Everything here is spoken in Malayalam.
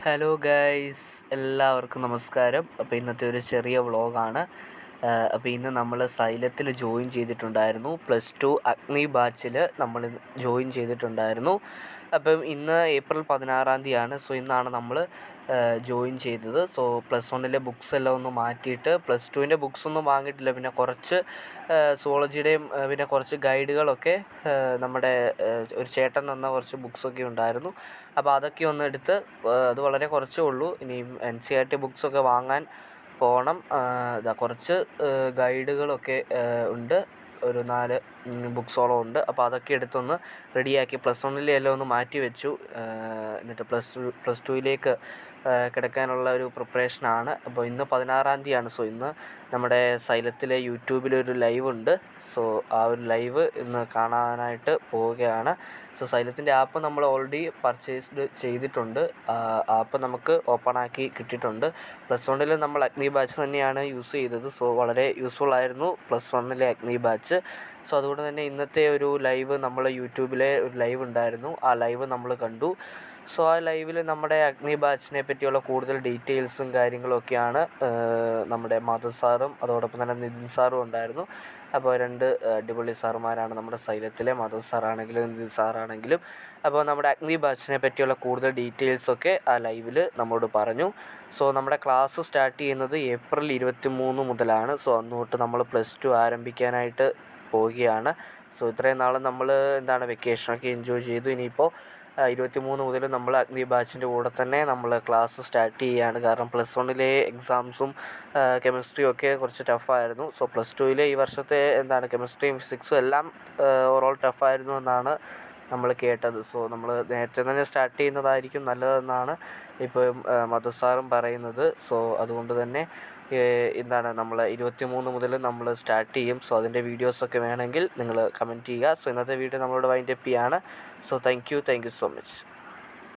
ഹലോ ഗൈസ്, എല്ലാവർക്കും നമസ്കാരം. അപ്പോൾ ഇന്നത്തെ ഒരു ചെറിയ വ്ളോഗാണ്. അപ്പോൾ ഇന്ന് നമ്മൾ സൈലത്തിൽ ജോയിൻ ചെയ്തിട്ടുണ്ടായിരുന്നു. +2 അഗ്നി ബാച്ചിൽ നമ്മൾ ജോയിൻ ചെയ്തിട്ടുണ്ടായിരുന്നു. അപ്പം ഇന്ന് ഏപ്രിൽ 16-ാം തീയതിയാണ്. സോ ഇന്നാണ് നമ്മൾ ജോയിൻ ചെയ്തത്. സോ +1 ബുക്സ് എല്ലാം ഒന്ന് മാറ്റിയിട്ട് +2 ബുക്സൊന്നും വാങ്ങിയിട്ടില്ല. പിന്നെ കുറച്ച് സുവോളജിയുടെയും പിന്നെ കുറച്ച് ഗൈഡുകളൊക്കെ നമ്മുടെ ഒരു ചേട്ടൻ തന്ന കുറച്ച് ബുക്സൊക്കെ ഉണ്ടായിരുന്നു. അപ്പോൾ അതൊക്കെ ഒന്ന് എടുത്ത് അത് വളരെ കുറച്ചേ ഉള്ളൂ. ഇനിയും NCERT ബുക്സൊക്കെ വാങ്ങാൻ പോകണം. കുറച്ച് ഗൈഡുകളൊക്കെ ഉണ്ട്, ഒരു 4 ബുക്സോളം ഉണ്ട്. അപ്പോൾ അതൊക്കെ എടുത്തൊന്ന് റെഡിയാക്കി +1 എല്ലാം ഒന്ന് മാറ്റി വെച്ചു. എന്നിട്ട് +2 കിടക്കാനുള്ള ഒരു പ്രിപ്പറേഷനാണ്. അപ്പോൾ ഇന്ന് 16-ാം തീയതിയാണ്. സോ ഇന്ന് നമ്മുടെ സൈലത്തിലെ യൂട്യൂബിലൊരു ലൈവ് ഉണ്ട്. സോ ആ ഒരു ലൈവ് ഇന്ന് കാണാനായിട്ട് പോവുകയാണ്. സോ സൈലത്തിൻ്റെ ആപ്പ് നമ്മൾ ഓൾറെഡി പർച്ചേസ്ഡ് ചെയ്തിട്ടുണ്ട്. ആപ്പ് നമുക്ക് ഓപ്പണാക്കി കിട്ടിയിട്ടുണ്ട്. +1 നമ്മൾ അഗ്നി ബാച്ച് തന്നെയാണ് യൂസ് ചെയ്തത്. സോ വളരെ യൂസ്ഫുൾ ആയിരുന്നു +1 അഗ്നി ബാച്ച്. സോ അതുകൊണ്ട് തന്നെ ഇന്നത്തെ ഒരു ലൈവ് നമ്മൾ യൂട്യൂബിലെ ഒരു ലൈവ് ഉണ്ടായിരുന്നു. ആ ലൈവ് നമ്മൾ കണ്ടു. സോ ആ ലൈവിൽ നമ്മുടെ അഗ്നി ബാച്ചിനെ പറ്റിയുള്ള കൂടുതൽ ഡീറ്റെയിൽസും കാര്യങ്ങളൊക്കെയാണ് നമ്മുടെ മധു സാറും അതോടൊപ്പം തന്നെ നിതിൻ സാറും ഉണ്ടായിരുന്നു. അപ്പോൾ 2 അടിപൊളി സാറുമാരാണ് നമ്മുടെ സൈലത്തിലെ, മധു സാറാണെങ്കിലും നിതിൻ സാറാണെങ്കിലും. അപ്പോൾ നമ്മുടെ അഗ്നി ബാച്ചിനെ പറ്റിയുള്ള കൂടുതൽ ഡീറ്റെയിൽസൊക്കെ ആ ലൈവിൽ നമ്മോട് പറഞ്ഞു. സോ നമ്മുടെ ക്ലാസ് സ്റ്റാർട്ട് ചെയ്യുന്നത് ഏപ്രിൽ 23 മുതലാണ്. സോ അന്ന് തൊട്ട് നമ്മൾ +2 ആരംഭിക്കാനായിട്ട് പോവുകയാണ്. സോ ഇത്രയും നാൾ നമ്മൾ വെക്കേഷനൊക്കെ എൻജോയ് ചെയ്തു. ഇനിയിപ്പോൾ 23 മുതൽ നമ്മൾ അഗ്നി ബാച്ചിൻ്റെ കൂടെ തന്നെ നമ്മൾ ക്ലാസ് സ്റ്റാർട്ട് ചെയ്യുകയാണ്. കാരണം +1 എക്സാംസും കെമിസ്ട്രിയും ഒക്കെ കുറച്ച് ടഫായിരുന്നു. സോ +2 ഈ വർഷത്തെ കെമിസ്ട്രിയും ഫിസിക്സും എല്ലാം ഓവറോൾ ടഫായിരുന്നു എന്നാണ് നമ്മൾ കേട്ടത്. സോ നമ്മൾ നേരത്തെ തന്നെ സ്റ്റാർട്ട് ചെയ്യുന്നതായിരിക്കും നല്ലതെന്നാണ് ഇപ്പം മധു സാറും പറയുന്നത്. സോ അതുകൊണ്ട് തന്നെ നമ്മൾ 23 മുതൽ നമ്മൾ സ്റ്റാർട്ട് ചെയ്യും. സോ അതിൻ്റെ വീഡിയോസൊക്കെ വേണമെങ്കിൽ നിങ്ങൾ കമൻറ്റ് ചെയ്യുക. സോ ഇന്നത്തെ വീഡിയോ നമ്മളോട് വൈൻഡപ്പ് ചെയ്യാണ്. So thank you so much.